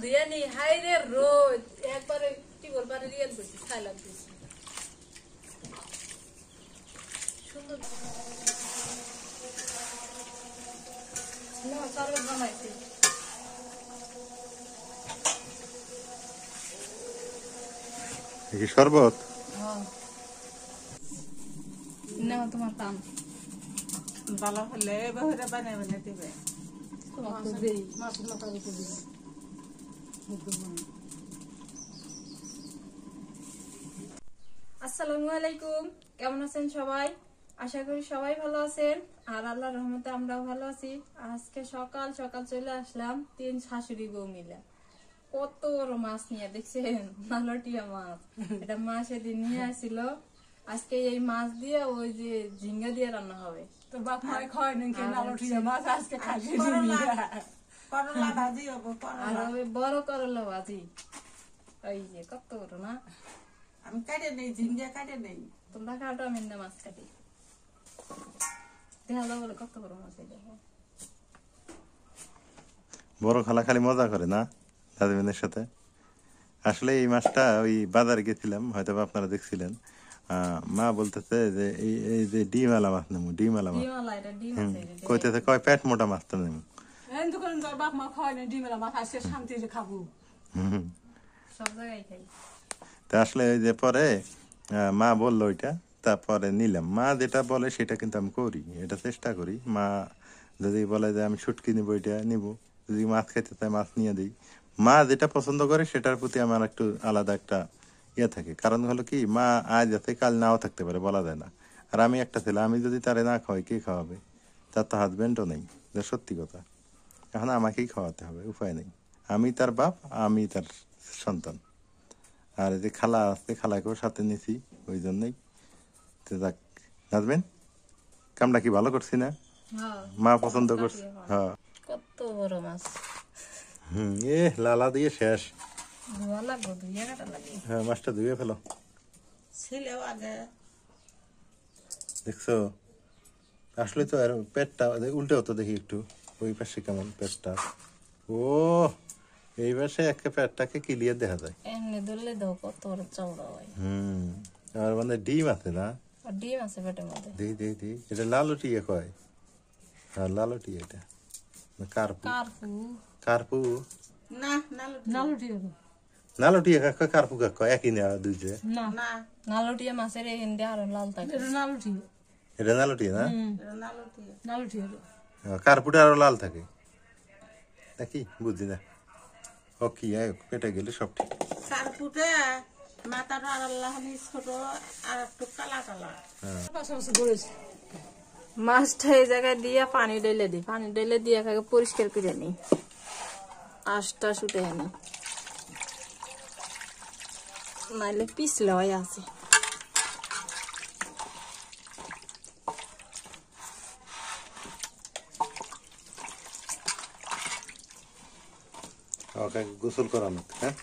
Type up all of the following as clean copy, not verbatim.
ধুয়ে নি হাই রে রোদ একবারে টিবল পারে রিয়েল করছি খাইলাম সুন্দর না সরবত বানাইছি কি শরবত হ্যাঁ না তোমার কাম ভালো হলে বহুরে বানিয়ে বানিয়ে দিবে আসসালামু আলাইকুম কেমন আছেন সবাই আশা করি সবাই ভালো আছেন আর আল্লাহর রহমতে আমরাও ভালো আছি আজকে সকাল সকাল চলে আসলাম 3 শাশুড়ি বউ মিলে কত বড় মাছ নিয়ে দেখছেন নালটিয়া মাছ এটা মা সেদিন নিয়ে আসছিল আজকে এই মাছ দিয়ে ওই যে ঝিঙ্গা দিয়ে রান্না হবে তো বাপ মায় খায় নাকি নালটিয়া মাছ আজকে খাইয়ে করলা ভাজি হবে আর ওই বড় করলা ভাজি ওই যে কত বড় না আমি কাটে নেই ঝিঙ্গা কাটে নেই তোমরা কাটো আমি না মাছ কাটি দেখা যাবো কত বড় মাছ এই দেখো বড় খালা খালি মজা করে না দাদিমেনের সাথে আসলে এই মাছটা ওই বাজারে গেছিলাম হয়তো আপনারা দেখছিলেন মা বলতেছে যে এই যে ডিম আলা মাছ নেবো ডিম আলা মাছ কইতেছে কয় পেট মোটা মাছটা নেবো বাপ মা খায় না ডিমের মাছ আজকে শান্তিতে খাবো সব জায়গায় খাই তা আসলে ওই যে পরে মা বললো ওইটা তারপরে নিলাম মা যেটা বলে সেটা কিন্তু আমি করি এটা চেষ্টা করি মা যদি বলে যে আমি শুটকি নিবো এটা নিবো যদি মাছ খাইতে চাই মাছ নিয়ে দিই মা যেটা পছন্দ করে সেটার প্রতি আমার একটু আলাদা একটা ইয়ে থাকে কারণ হলো কি মা আজ আছে কাল নাও থাকতে পারে বলা যায় না আর আমি একটা ছেলে আমি যদি তারে না খাওয়াই কে খাওয়াবে তার তো হাজবেন্ডও নেই সত্যি কথা এখন আমাকেই খাওয়াতে হবে উপায় নেই আমি তার বাপ আমি তার সন্তান আর এই যে খালা আছে খালাকেও সাথে নিছি ওই জন্যই তো যাক নাজবেন কামটা কি ভালো করছি না মা পছন্দ করছে হ্যাঁ কত বড় মাছ এ লালা দিয়ে শেষ ধোয়া লাগবে ধুয়ে কাটা লাগে হ্যাঁ মাছটা ধুয়ে ফেলো ছেলেও আগে দেখছো আসলে তো আর পেটটা উল্টেও তো দেখি একটু ওই পাশে কেমন পেটটা ও এই পাশে একটা পেটটাকে ক্লিয়ার দেখা যায় এমনি ধরলে দাও কত বড় চাওড়া হয় আর মানে ডিম আছে না আর ডিম আছে পেটের মধ্যে দি এটা লালুটিয়া কয় হ্যাঁ লালুটিয়া এটা কার্পু কারফু কার্পু না নালটিয়া নালুটিয়া কাকা কার্পু কাকা একই না দুইটা না না নালটিয়া মাছের এই হিন্দে আর লাল থাকে এটা নালটিয়া এটা নালুটিয়া না এটা নালটিয়া কার্পুটা আরো লাল থাকে নাকি বুঝছি না ও কি পেটে গেলে সব ঠিক কারপুটা মাথাটা আর আল্লাহ ছোট আর একটু কালা কালা মাছটা এই জায়গায় দিয়ে পানি ঢেলে দিই পানি ঢেলে দিয়ে একে পরিষ্কার করে নিই আঁশটা শুটে আনি নাইলে পিছলে হয়ে আছে ওকে গোসল করানো হ্যাঁ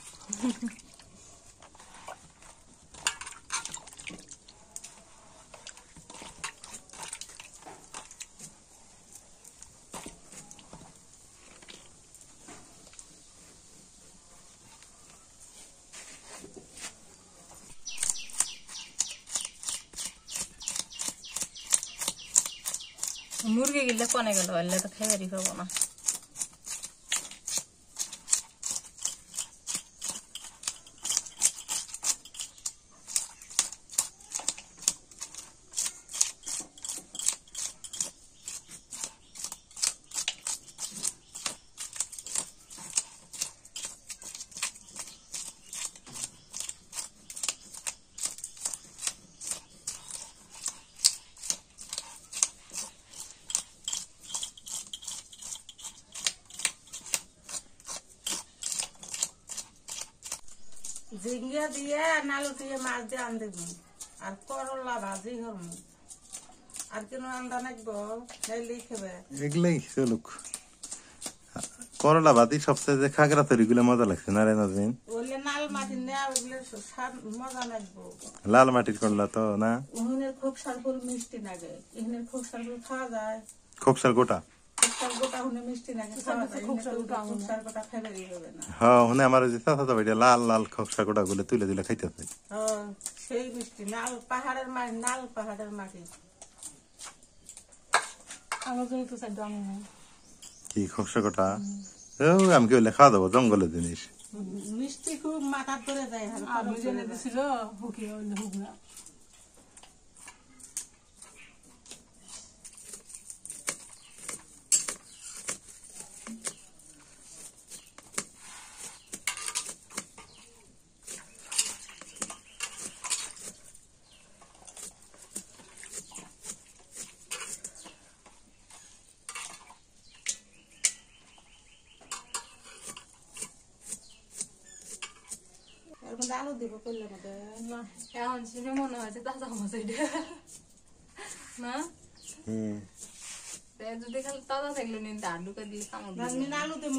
মুরগি গিলে কনে গেল এলে তো খাইবারই পাবো না ঝিঙ্গা দিয়ে নালটিয়া মাছ দিয়ে আন দেব আর করলা ভাজি হরম আর কেন আন্দা নাকবো নাইলেই খাবে এগুলাই চলুক করলা ভাতি সবচেয়ে খাগড়া তৈরি গুলো মজা লাগছে না রে নাজমিন ওলে নাল মাটি নেওয়া ওগুলো মজা লাগবো লাল মাটির করলা তো না ওখানের খোকসার ফুল মিষ্টি লাগে এখানের খোকসার ফুল খাওয়া যায় খোকসার গোটা খোসার গোটা হলে মিষ্টি নাকি খাওয়া যায়, খোসার গোটা ফেলে দিবে না। হ্যাঁ হুনে আমার ওই যে চাচা ভাইটা লাল লাল খোসা কোটা গুলো তুলে তুলে খাইতেছে। সেই মিষ্টি নাল পাহাড়ের মাটি, নাল পাহাড়ের মাটি। আমার জন্য তো চাই দাম নেই। কি খোসা কোটা? আমি কি বললে খাওয়া দাবো জঙ্গলের জিনিস। মিষ্টি খুব মাথার ধরে যায়। আমি জেনে দিছিল হুকি হইলে হুক না। এর মধ্যে আলু দিব করলে মধ্যে না এখন শুনে মনে হয়েছে তাজা মাছ এটা না। যদি খালি তাজা থাকলে নিন আলুটা দিয়ে কামড় রান্নি আলু দিব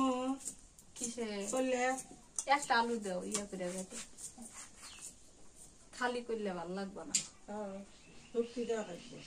কিসে করলে একটা আলু দাও ইয়া করে গেছে খালি করলে ভালো লাগবে না। শুক্তি দেওয়া থাকবে।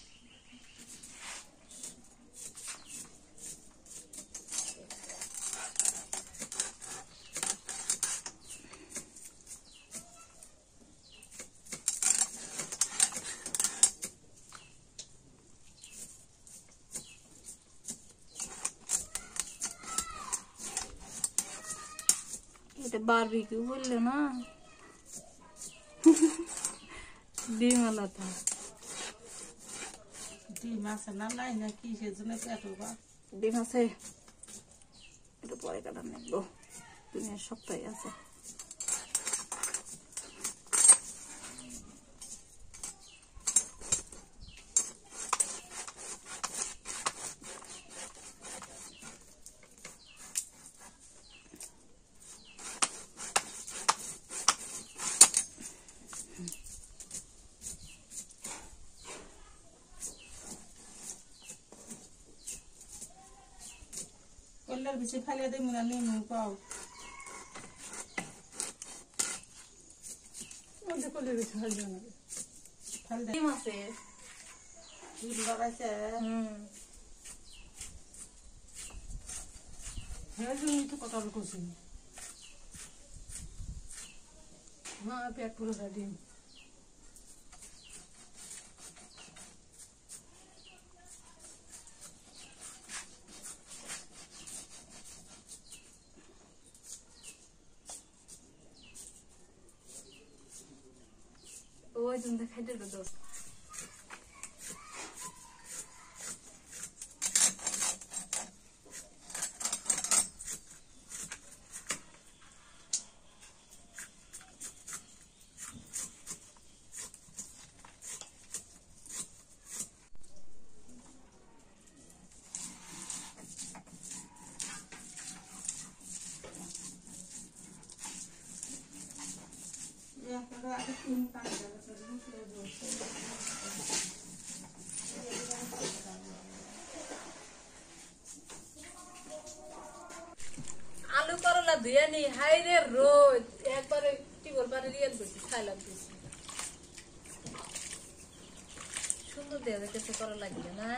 এটা বারবিকিউ বললে না ডিম আলাদা ডিম আছে না নাই না কি সেজন্য পেটো বা ডিম আছে এটা পরে কাটা নেবো দুনিয়ার সপ্তাহে আছে। করলে বেশি ফালিয়ে দেবো না নেমু পাও করলে বেশি ফালিয়ে না ফাল দে ডিম আছে ডিম লাগাইছে হ্যাঁ জন্য তো কথা বলছি না পেট পুরো ডিম ওই জন্য খাইতে দো আলু করলা ধুয়ে নি হাইরে রোদ একবারে টিবল পারে রিয়াল করছি খাইলাম সুন্দর দেয়া যাচ্ছে করা লাগবে না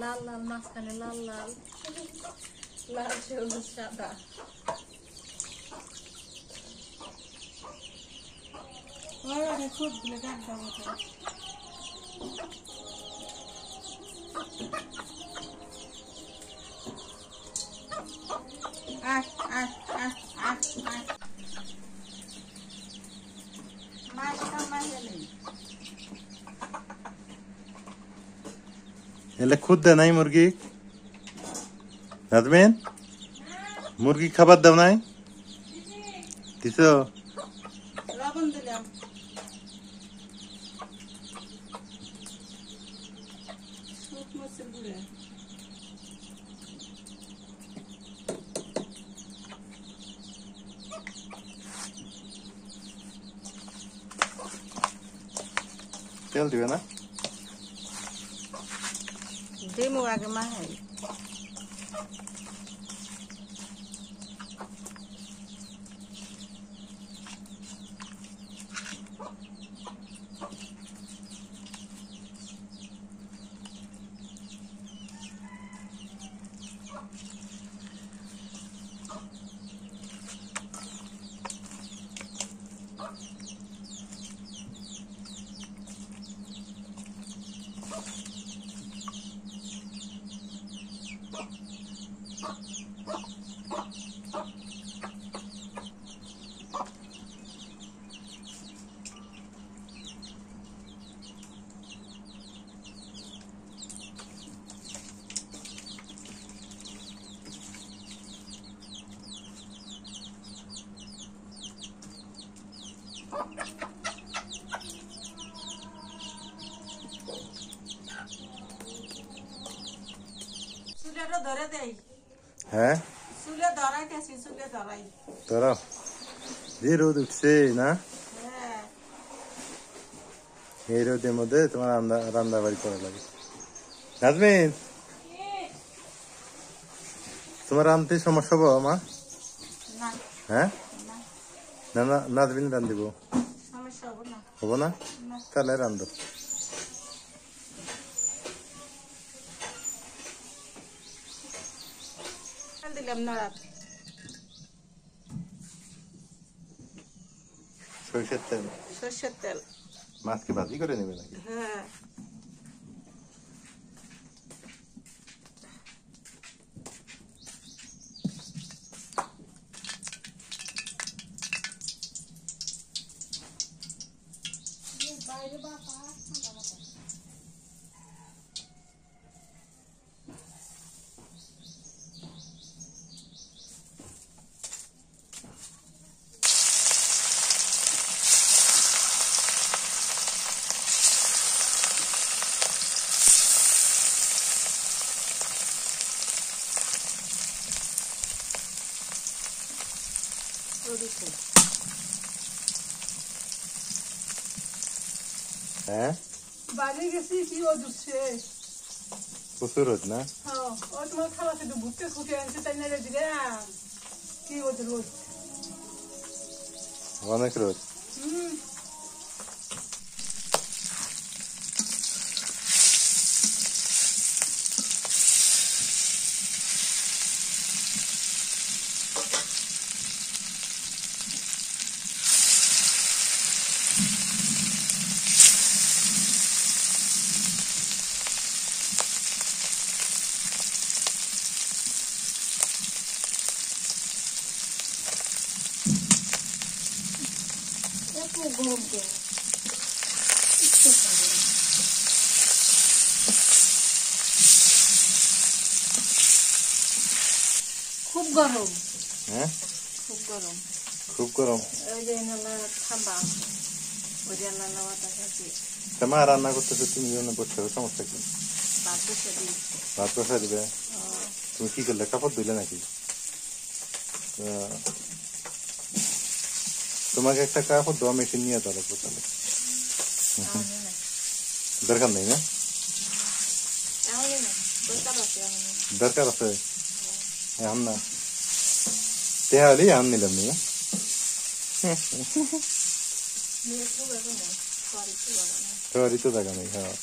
লাল লাল মাঝখানে লাল লাল লাল সবুজ সাদা খুব গান দেবো এলে খুদ দে নাই মুরগি নাজমিন মুরগি খাবার দাও নাই দিছ লবণ দিলাম শুকনো গুঁড়ে তেল দিবে না ডিমও আগে মাহাই চুলেটা ধরে দেই, হ্যাঁ চুলে ধরাইতেছি, চুলে ধরাই। তোরা যে রোদ উঠছে না, হ্যাঁ, এই রোদের মধ্যে তোমার রান্না বাড়ি করা লাগে। নাজমিন, তোমার রাঁধতে সমস্যা হবো মা? না হ্যাঁ, না, না না, নাজমিন রান দিব সমস্যা হবো না। হবো না? না। তাহলে রান্ধো। দিলাম নড়াত, সরিষার তেল, সর্ষের তেল। মাছকে ভাজি করে নেবে নাকি? হ্যাঁ, হ্যাঁ, বাইরে গেছি কি ও দুচ্ছে প্রচুর রোদ না? ও তোমার খালা শুধু ভুট্টে খুঁটে আনছে তাই না রে দিলে কি ও রোজ অনেক রোদ। হম এত গরম কেন খুব গরম হ্যাঁ, খুব গরম। খুব গরম। ওই যে নানা ঠান্ডা, ওই যে নানা বাতাস আছে, তা মা রান্না করতেছে, তুমি জন্য বসে হবে, সমস্যা কি? ভাত বসে দিই। ভাত বসা দিবে। তুমি কি করলে, কাপড় ধুলে নাকি? তোমাকে একটা কাপড় ধোয়া মেশিন নিয়ে দেওয়া লাগবে তাহলে। দরকার নেই না? এমনই না, দরকার আছে এমনই। দরকার আছে এখন না, তেহা হলেই আন নিলাম না। নিয়ে খুব এখন সরি খুব এখন তোরই তো জায়গা নেই। হ্যাঁ,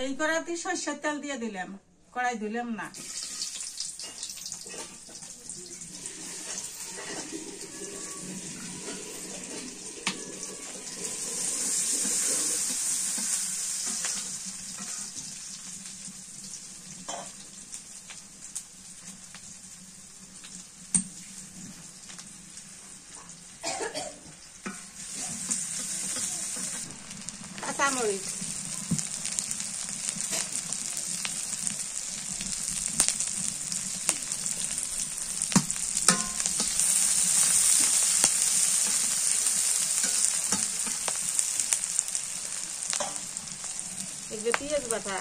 এই কড়াইতে সর্ষের তেল দিয়ে দিলাম, কড়াই দিলাম না। কাঁচামরিচ, এই যে পেঁয়াজ বাটা,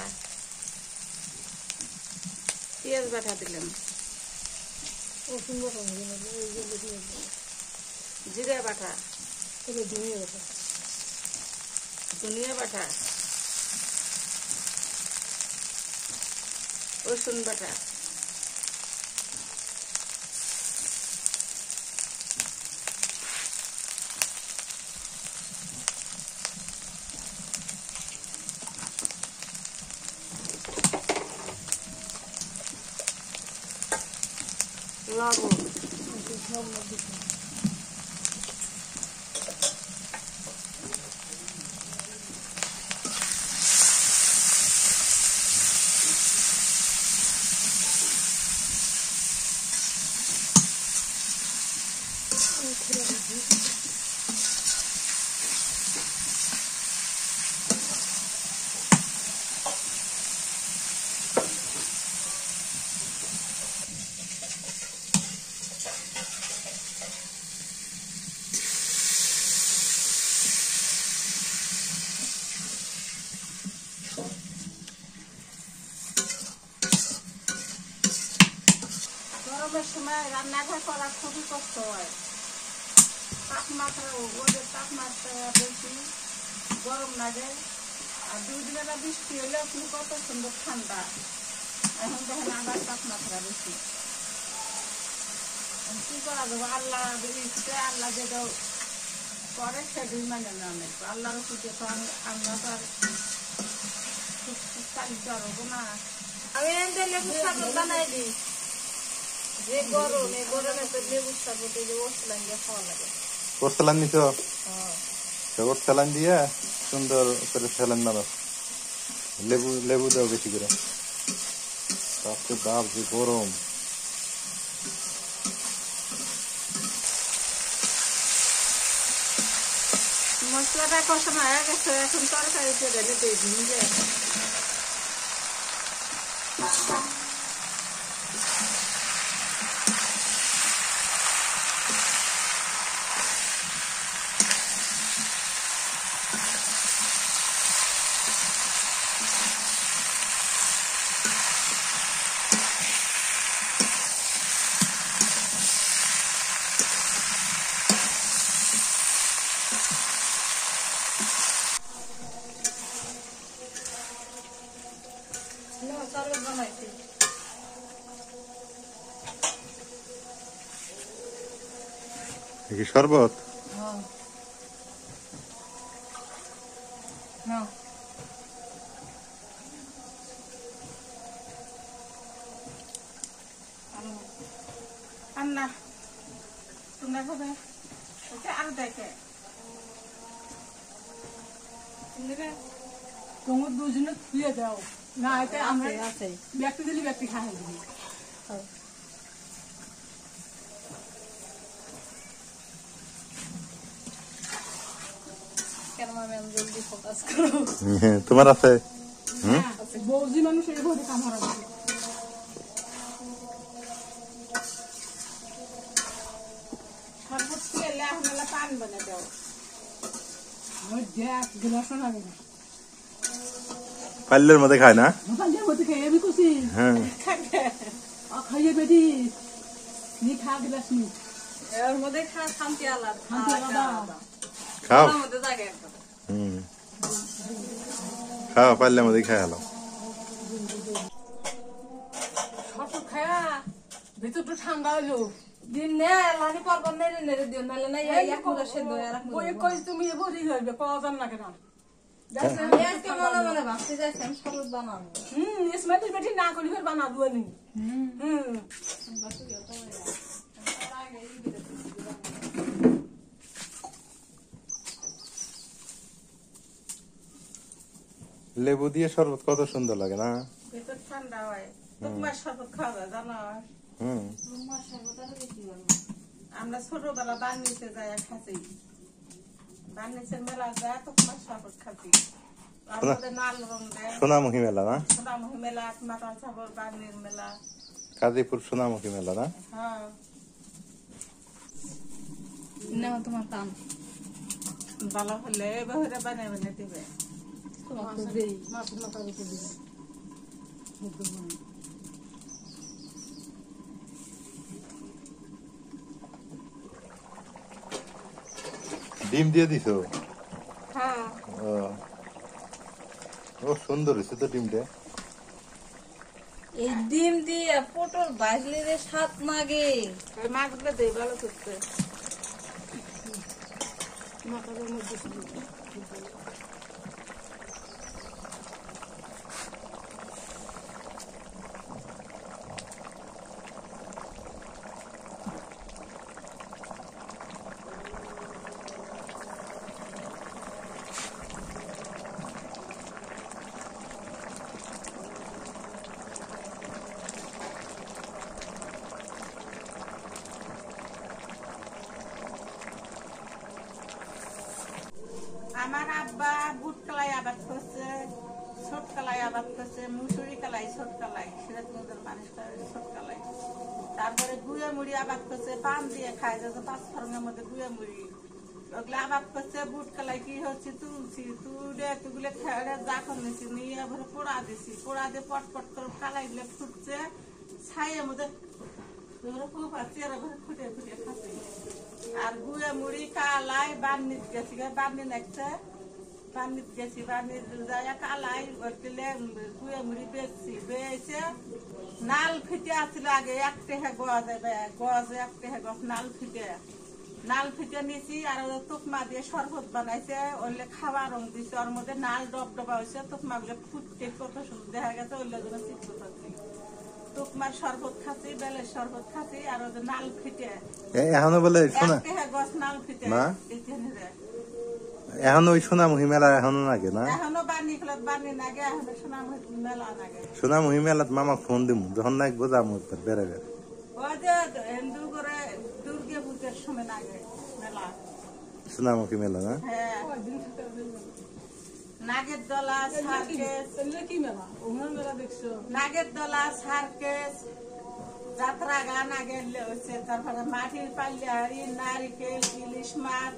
পেঁয়াজ বাটা দিলাম। ও সুন্দর জিরে বাটা, এটা ধুয়ে গেছে। ধনিয়া বাটা, রসুন বাটা, লবণ, গরমের সময় রান্নাটা করা খুবই কষ্ট হয়। তাপমাত্রা ওদের তাপমাত্রা বেশি, গরম লাগে। আর 2 দিন একটা বৃষ্টি হলে আপনি কত সুন্দর ঠান্ডা। এখন দেখেন আবার তাপমাত্রা বেশি। কি করা যাবে? আল্লাহ ইচ্ছে, আল্লাহ যেটা করে সেটাই মানে নেওয়া। আল্লাহর পুজো তো আমরা তো আর চালিত পারবো না। আমি এনে লেবু শরবত বানাই দিই। যে গরম, এই গরমে তো লেবু শরবত এই যে ওরসলান দিয়ে খাওয়া লাগে। ওরসালান নিছো? ওরসালান দিয়ে সুন্দর করে স্যালান বানাও। লেবু দাও বেশি করে। বাপরে বাপ, যে গরম! মশলাটা কষানো হয়ে গেছে, এখন তরকারিতে ঢেলে দিয়ে ভিজে। শরবত বানাইছি। কি শরবত? না আন্না তোমরা খাবে? আর দেখে তোমার দুজনে ধুয়ে দাও না, এতে আমরা আছে ব্যক্তি দিলি ব্যক্তি খাই দিবি। কেন আমি জলদি ফোকাস করবো। তোমার আছে? বৌজি মানুষ এইভাবে কাম হারাবে। শরবত খেলে এখন পান বানিয়ে দাও। ওই দেখ গ্লাস না গেলে পাল্লের মধ্যে খায় না? পাঞ্জাব মতো খেয়ে আমি খুশি। হ্যাঁ, খাইয়ে বেটি নি খা গ্লাস নি এর মধ্যে শান্তি আলাদা। শান্তি আলাদা। খাও। ওর মধ্যে জায়গা একটা। খাও, পাল্লের মধ্যে খাই হলো। শরবত খায়া ভিতরটা ঠান্ডা হইলো। দিন নে লানি পরপর নেড়ে নেড়ে দিও, নাহলে না এক মুঠা সেদ্ধ আর এক বই মুঠা। কই তুমি এবারই হইবে পাওয়া যান না কেন? আমি আজকে মনে মনে ভাবতে যাচ্ছি আমি শরবত বানাবো। ইসমাইল বেটি না করি ফের বানা দুয়ানি। লেবু দিয়ে শরবত কত সুন্দর লাগে না? ভেতর ঠান্ডা হয়। তোমার শরবত খাওয়া যায় জানো? হুম। আমরা ছোটবেলা বানিয়েছে যাই খাচ্ছি, বানিয়েছে মেলা যায় তো তোমার শরবত খাচ্ছি। আমাদের নাল রং দেয়, সোনামুখী মেলা না? সোনামুখী মেলা, মাতাল সাগর বাগনির মেলা। কাজীপুর সোনামুখী মেলা না? হ্যাঁ, নাও তোমার কাম। ভালো হলে বহুরে বানিয়ে বানিয়ে দিবে। তোমার তো দেই। মাছ মাথার উপর দিবে। ডিম দিয়ে দিছো? হ্যাঁ ও ও সুন্দর হয়েছে তো ডিমটা। এই ডিম দিয়ে পটল ভাজলে যে স্বাদ লাগে। এই মাছগুলো দেই ভালো করতে মাথার মধ্যে শুধু আমার আব্বা বুট কলাই আবাদ করছে, ছোট কলাই আবাদ করছে, মুসুরি কলাই, ছোট কলাই, সিরাজগঞ্জের মানুষ করে ছোট কলাই। তারপরে গুঁড়ে মুড়ি আবাদ করছে, পান দিয়ে খায়, যাতে 5 ফরমের মধ্যে গুঁড়ে মুড়ি ওগুলো আবাদ করছে। বুট কলাই কি হচ্ছে তুলছি, তুলে এতগুলো খেয়ে জাকন নিছি, নিয়ে এবারে পোড়া দিছি, পোড়া দিয়ে পটপট করে কালাই গুলো ফুটছে, ছাইয়ের মধ্যে খুব আছে ফুটে ফুটে খাচ্ছে। আর গুঁড়ে মুড়ি কালাই বান্নিত গেছি, বান্নি নাকছে, বান্নিত গেছি, বান্নি যায় কালাই ওরকলে গুঁড়ে মুড়ি বেচছি, বেচে নাল ফিটে আসছিল আগে 1 টাকা গজে, গজে 1 টাকা গজ নাল ফিটে নিছি। আর তুকমা দিয়ে শরবত বানাইছে, ওইলে খাওয়া রং দিছে, ওর মধ্যে নাল ডবডবা হয়েছে, তুকমা গুলো ফুটতে কত সুন্দর দেখা গেছে, ওইলে জন্য চিত্র পাচ্ছি। তুকমার শরবত খাচ্ছি, বেলের শরবত খাচ্ছি, আর ওদের নাল ফিটে এখনো বলে 1 শোনা টাকা গজ নাল ফিটে মা? এখানে রে। এখন ওই সোনামুখী মেলা এখনো লাগে না? এখনো বানি খেলাত বানি নাগে, এখনো সোনামুখী মেলা নাগে। সোনামুখী মেলাত মামাক ফোন দিমু, যখন নাকবো যাবো একবার বেড়ে বেড়ে। ওই যে হিন্দু করে দুর্গা পূজার সময় নাগে মেলা। সোনামুখী মেলা না? হ্যাঁ নাগের দলা, সার্কেস, কি মেলা ওনার মেলা দেখছো? নাগের দলা, সার্কেস, যাত্রা গান আগে হচ্ছে। তারপরে মাটির পাল্লা, নারিকেল, ইলিশ মাছ,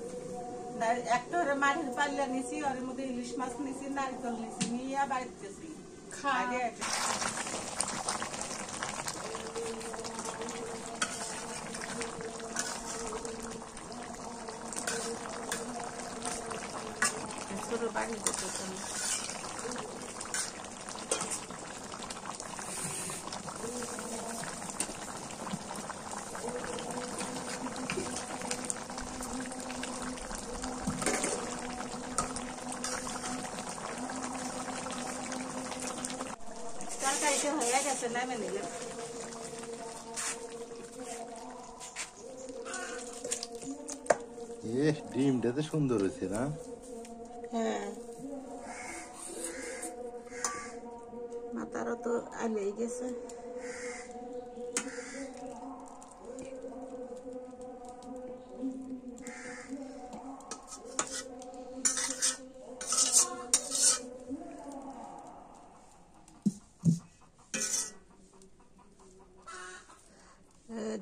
একটা মাটির পাল্লা নিছি, ওর মধ্যে ইলিশ মাছ নিছি, নারিকেল নিছি, নিয়ে বাড়িতে গেছি আগে। ছোট বাড়ি যেতে তরকারিতে হয়ে গেছে, নামে নিলে। ডিমটা তো সুন্দর হয়েছে না? হ্যাঁ মাথারও তো আলেই গেছে।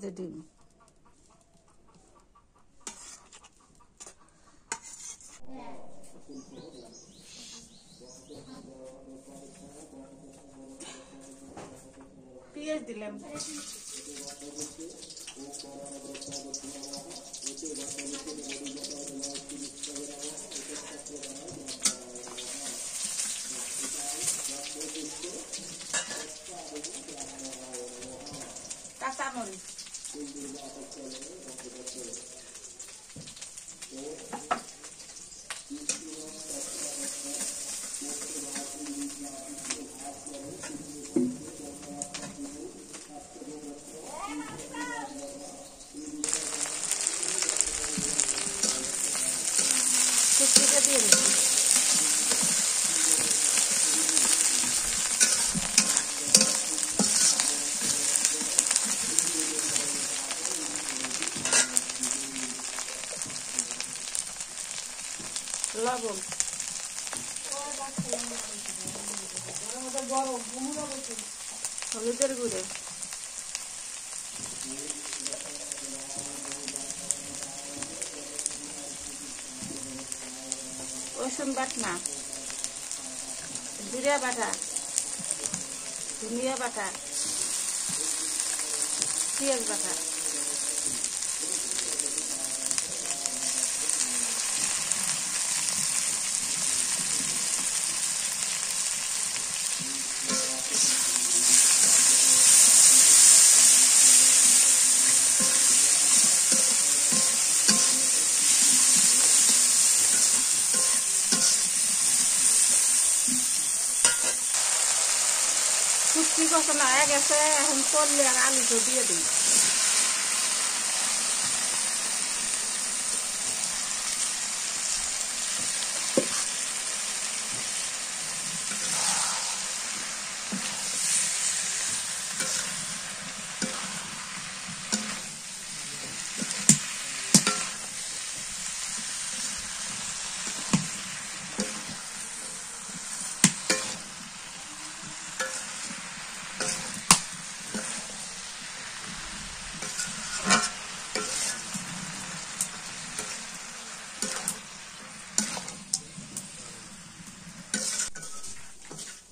যে ডিম পেঁয়াজ দিলাম, কাঁচামরিচ, কুচিটা দিয়ে দিচ্ছি। লবণ, হলুদের গুঁড়ো, রসুন বাটনা, জিরা বাটা, ধনিয়া বাটা, পেঁয়াজ বাটা, কি করছে না হয়ে গেছে, এখন করলে আর আলুটা দিয়ে দিই।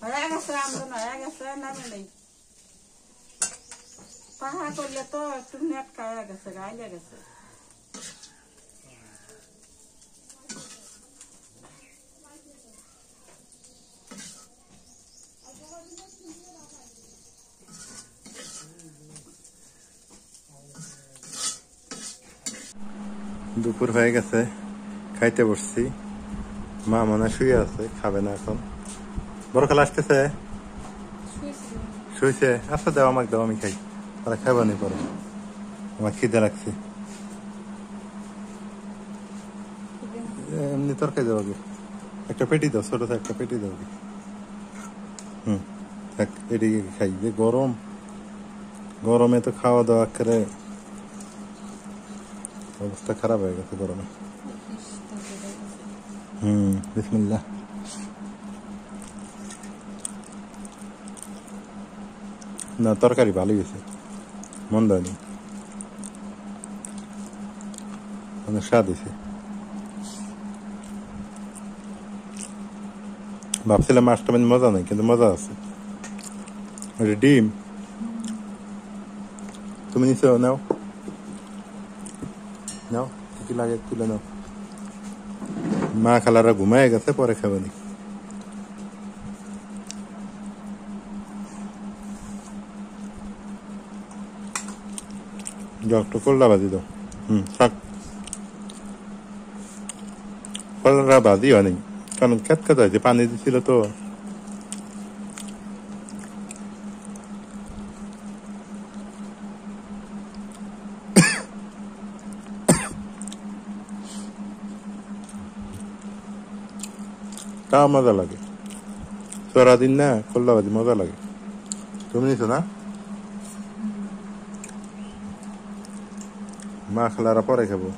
হয়ে গেছে, আমরা হয়ে গেছে, নামে নেই। পাহা করলে তো একটু নেট খাওয়া গেছে, গাইলে গেছে। দুপুর হয়ে গেছে, খাইতে বসছি। মা মনে শুয়ে আছে, খাবে না এখন। বড় খালা আসতেছে, শুয়েছে। আচ্ছা দাও, আমাকে দাও, আমি খাই। তারা খাইবা নি পরে, আমার খিদে লাগছে। এমনি তরকারি দেবো আগে, একটা পেটি দাও, ছোট একটা পেটি দাও। থাক, এদিকে খাই। যে গরম, গরমে তো খাওয়া দাওয়া করে অবস্থা খারাপ হয়ে গেছে গরমে। বিসমিল্লাহ। না, তরকারি ভালোই হয়েছে, মন্দ হয়নি, অনেক স্বাদ হয়েছে। ভাবছিলাম মাছটা মানে মজা নেই, কিন্তু মজা আছে। ডিম তুমি নিচে নাও, নাও, কি লাগে তুলে নাও। মা খালারা ঘুমায় গেছে, পরে খাবেনি। একটু করলা ভাজি দাও। থাক, করলা ভাজি হয়নি, কারণ খেত খেতে হয়েছে, পানি দিছিল তো। তা মজা লাগে, সারাদিন না করলা ভাজি মজা লাগে। তুমি নিছো না? মা খালারা পরে খাবো।